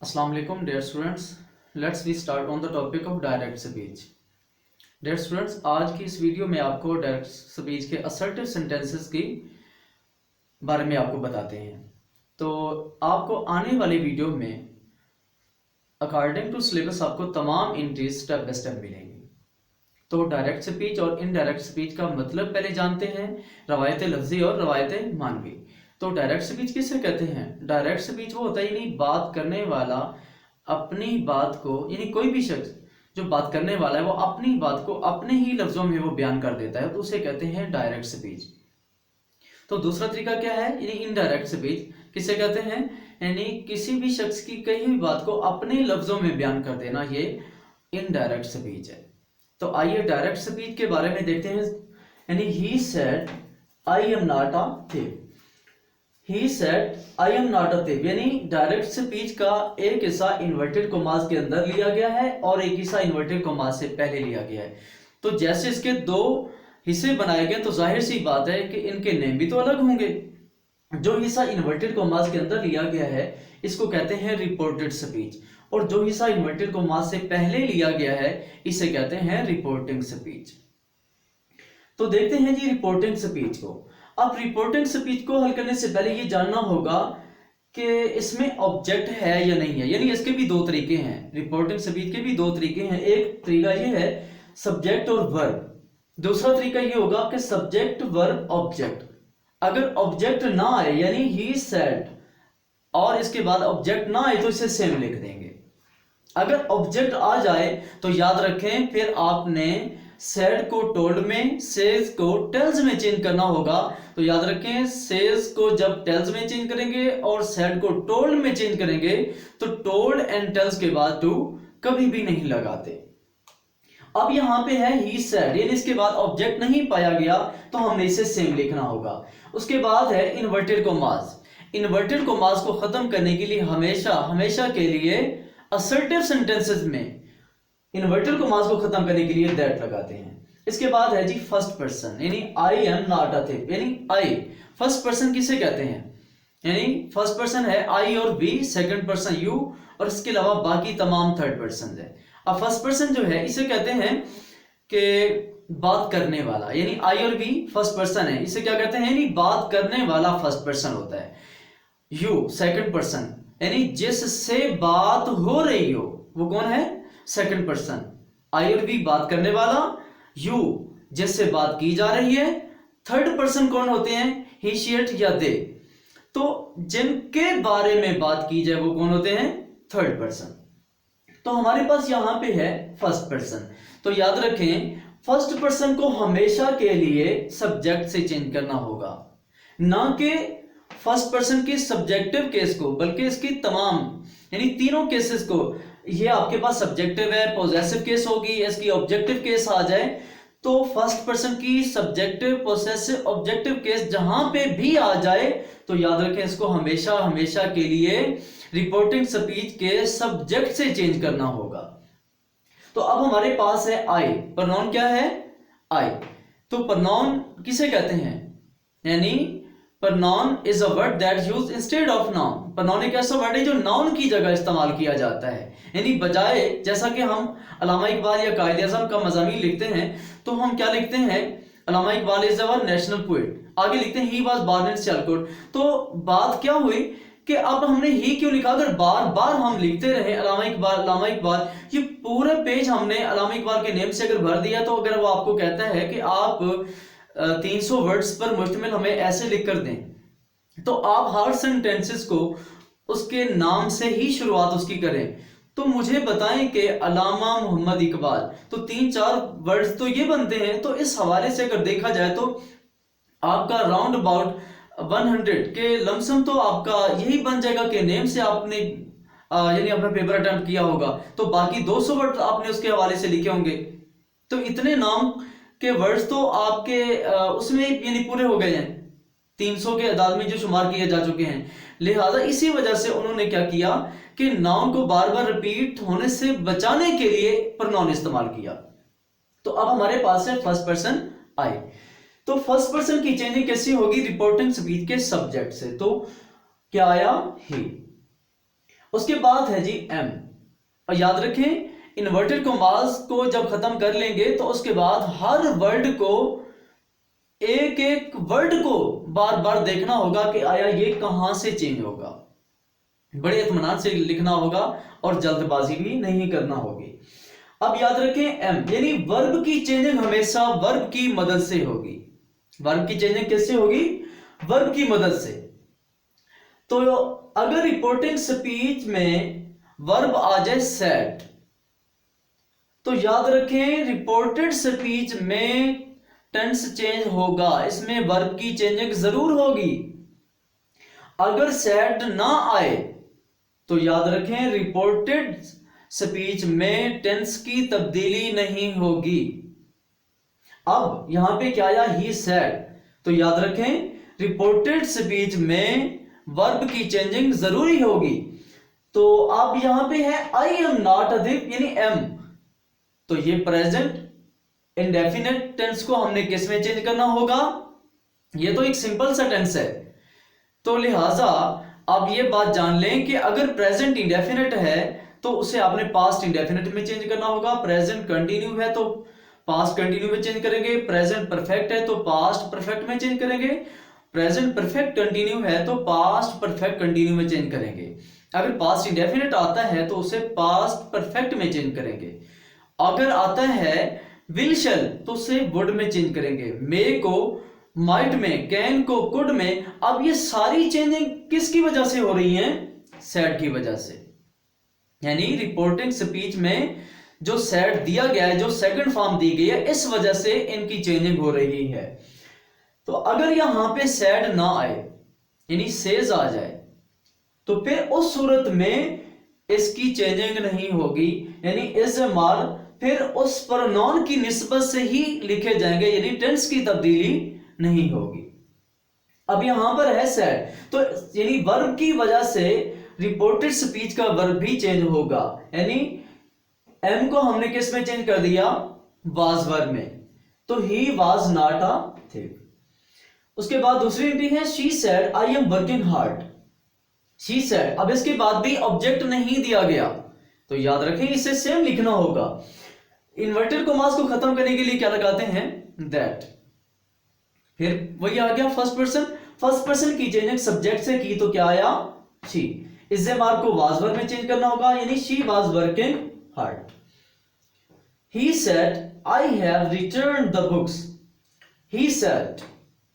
Assalamu alaikum dear students. Let's we start on the topic of direct speech. Dear students, आज की इस video में आपको direct speech के असर्टिव सेंटेंसेस की बारे में आपको बताते हैं। तो आपको आने वाली वीडियो में अकॉर्डिंग टू सिलेबस आपको तमाम एंट्रीज स्टेप बाय स्टेप मिलेंगी। तो डायरेक्ट स्पीच और इनडायरेक्ट स्पीच का मतलब पहले जानते हैं, रवायत लफ्जी और रवायत मानवी। तो डायरेक्ट स्पीच किसे कहते हैं? डायरेक्ट स्पीच वो होता है यानी बात करने वाला अपनी बात को, यानी कोई भी शख्स जो बात करने वाला है वो अपनी बात को अपने ही लफ्जों में वो बयान कर देता है, तो उसे कहते हैं डायरेक्ट स्पीच। तो दूसरा तरीका क्या है, यानी इनडायरेक्ट स्पीच किसे कहते हैं? यानी किसी भी शख्स की कही हुई बात को अपने लफ्जों में बयान कर देना, ये इनडायरेक्ट स्पीच है। तो आइए डायरेक्ट स्पीच के बारे में देखते हैं। यानी he said I am not a thief. He said I am not a thief। यानी डायरेक्ट स्पीच का एक हिस्सा इन्वर्टेड कॉमास के अंदर लिया गया है और एक हिस्सा इन्वर्टेड कॉमास से पहले लिया गया है। तो जैसे इसके दो हिस्से बनाए गए तो जाहिर सी बात है कि इनके नेम भी तो अलग होंगे। जो हिस्सा इन्वर्टेड कॉमास के अंदर लिया गया है इसको कहते हैं रिपोर्टेड स्पीच, और जो हिस्सा इन्वर्टेड कॉमास से पहले लिया गया है इसे कहते हैं रिपोर्टिंग स्पीच। तो देखते हैं जी रिपोर्टिंग स्पीच को। अब रिपोर्टिंग स्पीच को हल करने से पहले ये जानना होगा कि इसमें ऑब्जेक्ट है या नहीं है। यानी इसके भी दो तरीके हैं, रिपोर्टिंग स्पीच के भी दो तरीके हैं। एक तरीका ये है सब्जेक्ट और वर्ब, दूसरा तरीका ये होगा कि सब्जेक्ट वर्ब ऑब्जेक्ट। अगर ऑब्जेक्ट ना आए यानी ही सेड और इसके बाद ऑब्जेक्ट ना आए तो इसे सेम लिख देंगे। अगर ऑब्जेक्ट आ जाए तो याद रखें फिर आपने सेड को टोल्ड में, सेज को टेल्स में चेंज करना होगा। तो याद रखें सेज को जब टेल्स में चेंज करेंगे और सेड को टोल्ड में चेंज करेंगे तो टोल्ड एंड टेल्स के बाद टू कभी भी नहीं लगाते। अब यहां पे है ही सेड, यानी इसके बाद ऑब्जेक्ट नहीं पाया गया तो हमें इसे सेम लिखना होगा। उसके बाद है इन्वर्टेड कॉमास। इन्वर्टेड कॉमास को खत्म करने के लिए हमेशा के लिए असर्टिव सेंटेंसेस में इन्वर्टेड कॉमास को खत्म करने के लिए दैट लगाते हैं। इसके बाद है जी फर्स्ट पर्सन, यानी I am not a thief. यानी आई फर्स्ट पर्सन किसे कहते हैं? यानी फर्स्ट पर्सन है आई और बी, सेकंड पर्सन यू, और इसके अलावा बाकी तमाम थर्ड पर्सन है। अब फर्स्ट पर्सन जो है इसे कहते हैं कि बात करने वाला, यानी आई और बी फर्स्ट पर्सन है, इसे क्या कहते हैं? यानी बात करने वाला फर्स्ट पर्सन होता है। यू सेकंड पर्सन, यानी जिससे बात हो रही हो वो कौन है? Second person. आई और बी बात करने वाला, यू जिससे बात की जा रही है। थर्ड पर्सन कौन होते हैं? ही शी इट या दे। तो जिनके बारे में बात की जाए वो कौन होते हैं? Third person. तो हमारे पास यहां पे है फर्स्ट पर्सन। तो याद रखें फर्स्ट पर्सन को हमेशा के लिए सब्जेक्ट से चेंज करना होगा, ना कि फर्स्ट पर्सन के सब्जेक्टिव केस को, बल्कि इसकी तमाम यानी तीनों केसेस को। ये आपके पास सब्जेक्टिव है, पॉजेसिव केस होगी, इसकी ऑब्जेक्टिव केस आ जाए तो फर्स्ट पर्सन की सब्जेक्टिव, पॉसेसिव, ऑब्जेक्टिव केस जहां पे भी आ जाए तो याद रखें इसको हमेशा के लिए रिपोर्टिंग स्पीच के सब्जेक्ट से चेंज करना होगा। तो अब हमारे पास है आई, प्रोनाउन क्या है? आई। तो प्रोनाउन किसे कहते हैं? यानी pronoun is a word that used instead of noun. Pronoun एक ऐसा वर्ड है जो नाउन की जगह इस्तेमाल किया जाता है, यानी बजाय, जैसा कि हम अल्लामा इकबाल या कायद आज़म का मज़ामीन लिखते हैं तो हम क्या लिखते हैं? Allama Iqbal is our national poet, आगे लिखते हैं he was born in Sialkot. तो बात क्या हुई कि अब हमने ही क्यों लिखा? अगर बार बार हम लिखते रहे अल्लामा इकबाल, ये पूरे पेज हमने अल्लामा इकबाल के नेम से अगर भर दिया, तो अगर वो आपको कहता है कि आप 300 वर्ड्स पर मुश्तमिल हमें ऐसे लिख कर दें, तो आप हर सेंटेंसेस को उसके नाम से ही शुरुआत उसकी करें। तो मुझे बताएं कि अल्लामा मोहम्मद इकबाल, तो 3-4 वर्ड्स तो ये बनते हैं। तो इस हवाले से अगर देखा जाए तो आपका राउंड अबाउट 100 के लमसम तो आपका यही बन जाएगा कि नेम से आपने यानी अपना पेपर अटेम्प्ट किया होगा, तो बाकी 200 वर्ड आपने उसके हवाले से लिखे होंगे। तो इतने नाम के वर्ड्स तो आपके उसमें यानी पूरे हो गए हैं, 300 के अदाद में जो शुमार किए जा चुके हैं। लिहाजा इसी वजह से उन्होंने क्या किया कि नाउन को बार बार रिपीट होने से बचाने के लिए प्रोनाउन इस्तेमाल किया। तो अब हमारे पास है फर्स्ट पर्सन आई। तो फर्स्ट पर्सन की चेंजिंग कैसी होगी? रिपोर्टिंग स्पीच के सब्जेक्ट से। तो क्या आया? ही। उसके बाद है जी एम। और याद रखें इन्वर्टेड कॉमास को जब खत्म कर लेंगे तो उसके बाद हर वर्ड को एक एक वर्ड को बार बार देखना होगा कि आया ये कहां से चेंज होगा, बड़े इत्मीनान से लिखना होगा और जल्दबाजी भी नहीं करना होगी। अब याद रखें एम यानी वर्ब की चेंजिंग हमेशा वर्ब की मदद से होगी। वर्ब की चेंजिंग किससे होगी? वर्ब की मदद से। तो अगर रिपोर्टिंग स्पीच में वर्ब आ जाए सेड, तो याद रखें रिपोर्टेड स्पीच में टेंस चेंज होगा, इसमें वर्ब की चेंजिंग जरूर होगी। अगर सेड ना आए तो याद रखें रिपोर्टेड स्पीच में टेंस की तब्दीली नहीं होगी। अब यहां पे क्या आया? ही सेड, तो याद रखें रिपोर्टेड स्पीच में वर्ब की चेंजिंग जरूरी होगी। तो अब यहां पे है आई एम नॉट अधिक यानी एम, तो ये प्रेजेंट इंडेफिनेट टेंस को हमने किस में चेंज करना होगा? ये तो एक सिंपल सा टेंस है, तो लिहाजा आप ये बात जान लें कि अगर प्रेजेंट इंडेफिनेट है तो उसे आपने पास्ट इंडेफिनेट में चेंज करना होगा। प्रेजेंट कंटिन्यू है तो पास्ट कंटिन्यू में चेंज करेंगे। प्रेजेंट परफेक्ट है तो पास्ट परफेक्ट में चेंज करेंगे। प्रेजेंट परफेक्ट कंटिन्यू है तो पास्ट परफेक्ट कंटिन्यू में चेंज करेंगे। अगर पास्ट इंडेफिनेट आता है तो उसे पास्ट परफेक्ट में चेंज करेंगे। अगर आता है विल शैल तो उसे वुड में चेंज करेंगे। मे को माइट में, कैन को कुड में। अब ये सारी चेंजिंग किसकी वजह से हो रही हैं? सेड की वजह से। यानी रिपोर्टिंग स्पीच में जो सेड दिया गया है, जो सेकंड फॉर्म दी गई है, इस वजह से इनकी चेंजिंग हो रही है। तो अगर यहां पे सेड ना आए यानी सेज आ जाए तो फिर उस सूरत में इसकी चेंजिंग नहीं होगी, यानी इज मार फिर उस प्रोनाउन की निस्बत से ही लिखे जाएंगे, यानी टेंस की तब्दीली नहीं होगी। अब यहां पर है सेड, तो यानी वर्ब की वजह से रिपोर्टेड स्पीच का वर्ब भी चेंज होगा। यानी एम को हमने किस में चेंज कर दिया? वाज वर्ब में, तो he was not a thief. उसके बाद दूसरी एंट्री है she said I am working hard. She said, अब इसके बाद भी ऑब्जेक्ट नहीं दिया गया, तो याद रखें इसे सेम लिखना होगा। इन्वर्टेड कॉमास को खत्म करने के लिए क्या लगाते हैं? दैट। फिर वही आ गया फर्स्ट पर्सन। फर्स्ट पर्सन की चेंजिंग सब्जेक्ट से की तो क्या आया? शी। इस मार्क को वाज वर्ब में चेंज करना होगा, यानी she was working hard. He said I have returned the books. He said,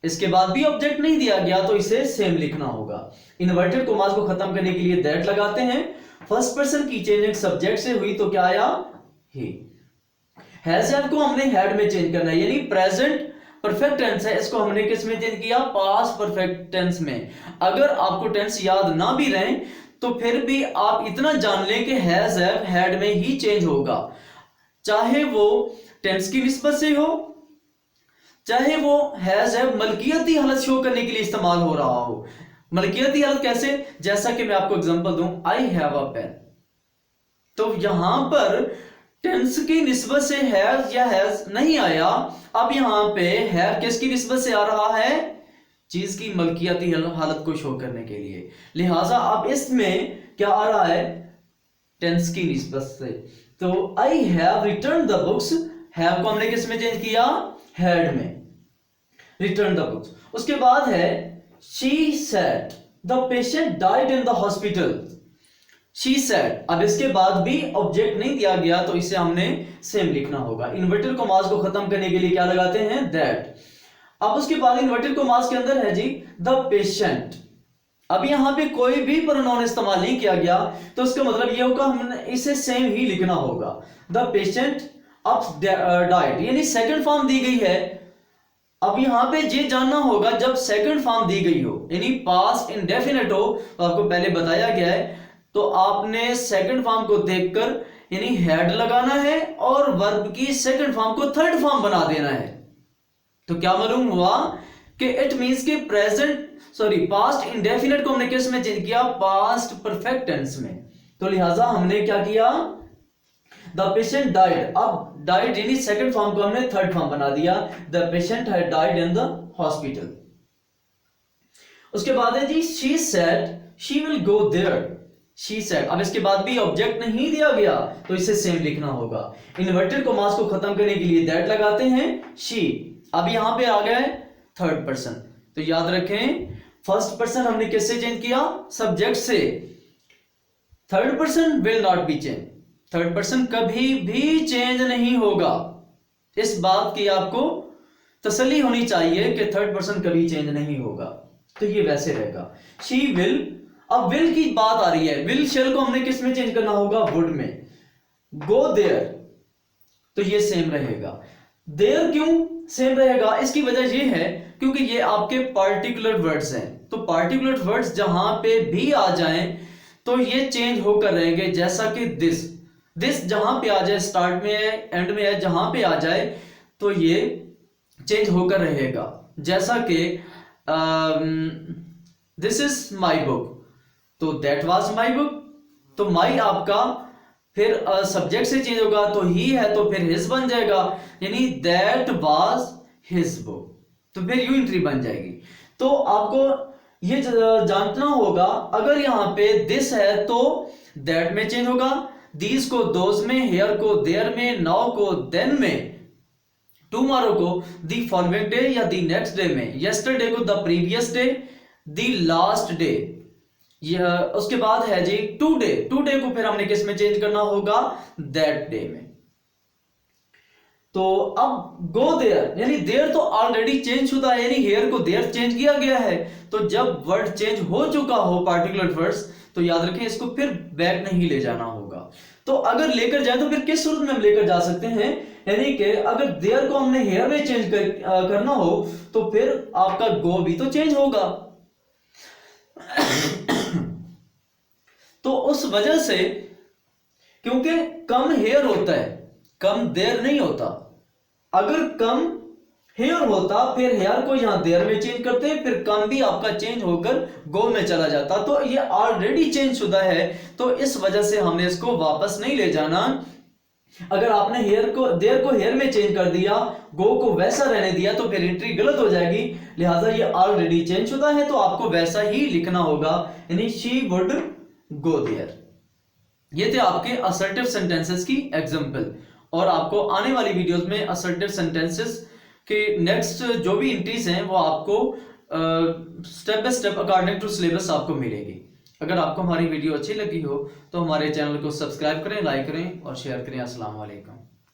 इसके बाद भी ऑब्जेक्ट नहीं दिया गया तो इसे सेम लिखना होगा। इन्वर्टेड कॉमास को खत्म करने के लिए दैट लगाते हैं। फर्स्ट पर्सन की चेंजिंग सब्जेक्ट से हुई तो क्या आया? ही। हैज हैव को हमने हैड में चेंज करना है, यानी प्रेजेंट परफेक्ट टेंस है, इसको हमने किस में चेंज किया? पास्ट परफेक्ट टेंस में। अगर आपको टेंस याद ना भी रहे तो फिर भी आप इतना जान लें कि हैज हैव हैड में ही चेंज होगा, चाहे वो टेंस की निस्बत से हो, चाहे वो हैज हैव मलकियती हालत शो करने के लिए इस्तेमाल हो रहा हो। मलकियती हालत कैसे? जैसा कि मैं आपको एग्जांपल दूं, आई हैव अ पेन, तो यहां पर टेंस की निस्बत से हैज या हैज नहीं आया। अब यहां पे हैव किसकी निस्बत से आ रहा है? चीज की मलकियती हालत को शो करने के लिए। लिहाजा अब इसमें क्या आ रहा है? टेंस की निस्बत से। तो I have return the books, have को हमने किस में चेंज किया? हैड में। Return the books. उसके बाद है she said the patient died in the hospital. She said, अब इसके बाद भी ऑब्जेक्ट नहीं दिया गया तो इसे हमने सेम लिखना होगा। इन्वर्टेड कॉमास को खत्म करने के लिए क्या लगाते हैं? दैट। अब उसके बाद इन्वर्टेड कॉमास के अंदर है जी द पेशेंट। अब यहां पे कोई भी प्रोनाउन इस्तेमाल नहीं किया गया तो उसका मतलब यह होगा हमने इसे सेम ही लिखना होगा। द पेशेंट अब डाइड, यानी सेकंड फॉर्म दी गई है। अब यहां पे ये जानना होगा जब सेकंड फॉर्म दी गई हो, यानी पास्ट इंडेफिनेट हो, तो आपको पहले बताया गया है, तो आपने सेकंड फॉर्म को देखकर यानी हैड लगाना है और वर्ब की सेकंड फॉर्म को थर्ड फॉर्म बना देना है। तो क्या मालूम हुआ कि इट मींस के पास्ट इंडेफिनेट को हमने किस में चेंज किया? पास्ट परफेक्ट टेंस में। तो लिहाजा हमने क्या किया? द पेशेंट डाइड, अब डाइड यानी सेकंड फॉर्म को हमने थर्ड फॉर्म बना दिया। The patient had died in the hospital. उसके बाद है जी she said she will go there. She said. अब इसके बाद भी ऑब्जेक्ट नहीं दिया गया तो इसे सेम लिखना होगा। इन्वर्टेड कॉमास को खत्म करने के लिए दैट लगाते हैं शी। अब यहां पे आ गया है थर्ड पर्सन, तो याद रखें फर्स्ट पर्सन हमने किससे चेंज किया? सब्जेक्ट से। Third person will not be change, third person कभी भी चेंज नहीं होगा। इस बात की आपको तसल्ली होनी चाहिए कि थर्ड पर्सन कभी चेंज नहीं होगा, तो ये वैसे रहेगा शी विल। अब विल की बात आ रही है, विल शेल को हमने किस में चेंज करना होगा? वुड में। गो देयर, तो ये सेम रहेगा। देयर क्यों सेम रहेगा? इसकी वजह ये है क्योंकि ये आपके पार्टिकुलर वर्ड्स हैं, तो पार्टिकुलर वर्ड्स जहां पे भी आ जाएं तो ये चेंज होकर रहेंगे। जैसा कि दिस, दिस जहां पे आ जाए, स्टार्ट में है एंड में है, जहां पे आ जाए तो ये चेंज होकर रहेगा। जैसा कि दिस इज माई बुक, तो दैट वाज माई बुक, तो माई आपका फिर सब्जेक्ट से चेंज होगा, तो ही है तो फिर हिज बन जाएगा, यानी दैट वाज हिज बुक, तो फिर यू एंट्री बन जाएगी। तो आपको ये जानना होगा, अगर यहां पे दिस है तो दैट में चेंज होगा, दीज को दोज में, हेयर को देयर में, नाउ को देन में, टुमारो को द फॉलोइंग डे या द नेक्स्ट डे में, यस्टरडे को the previous day, the last day. यह उसके बाद है जी टुडे, टुडे को फिर हमने किस में चेंज करना होगा? दैट डे में। तो अब गो देयर, यानी देयर तो ऑलरेडी चेंज शुदा है, यानी हेयर को देयर चेंज किया गया है। तो जब वर्ड चेंज हो चुका हो पार्टिकुलर वर्ड्स, तो याद रखें इसको फिर बैक नहीं ले जाना होगा। तो अगर लेकर जाए तो फिर किस सूरत में हम लेकर जा सकते हैं? यानी कि अगर देयर को हमने हेयर में चेंज करना हो तो फिर आपका गो भी तो चेंज होगा। तो उस वजह से, क्योंकि कम हेयर होता है, कम देयर नहीं होता। अगर कम हेयर होता फिर हेयर को यहां देयर में चेंज करते, फिर कम भी आपका चेंज होकर गो में चला जाता। तो ये ऑलरेडी चेंज शुदा है, तो इस वजह से हमने इसको वापस नहीं ले जाना। अगर आपने हेयर को देयर को हेयर में चेंज कर दिया, गो को वैसा रहने दिया, तो फिर एंट्री गलत हो जाएगी। लिहाजा ये ऑलरेडी चेंज शुदा है, तो आपको वैसा ही लिखना होगा, यानी शी वुड गो देयर। ये थे आपके असर्टिव सेंटेंसेस की एग्जांपल, और आपको आने वाली वीडियोस में असर्टिव सेंटेंसेस के नेक्स्ट जो भी एंट्रीज हैं वो आपको step by step according to syllabus आपको मिलेगी। अगर आपको हमारी वीडियो अच्छी लगी हो तो हमारे चैनल को सब्सक्राइब करें, लाइक करें और शेयर करें। अस्सलाम वालेकुम।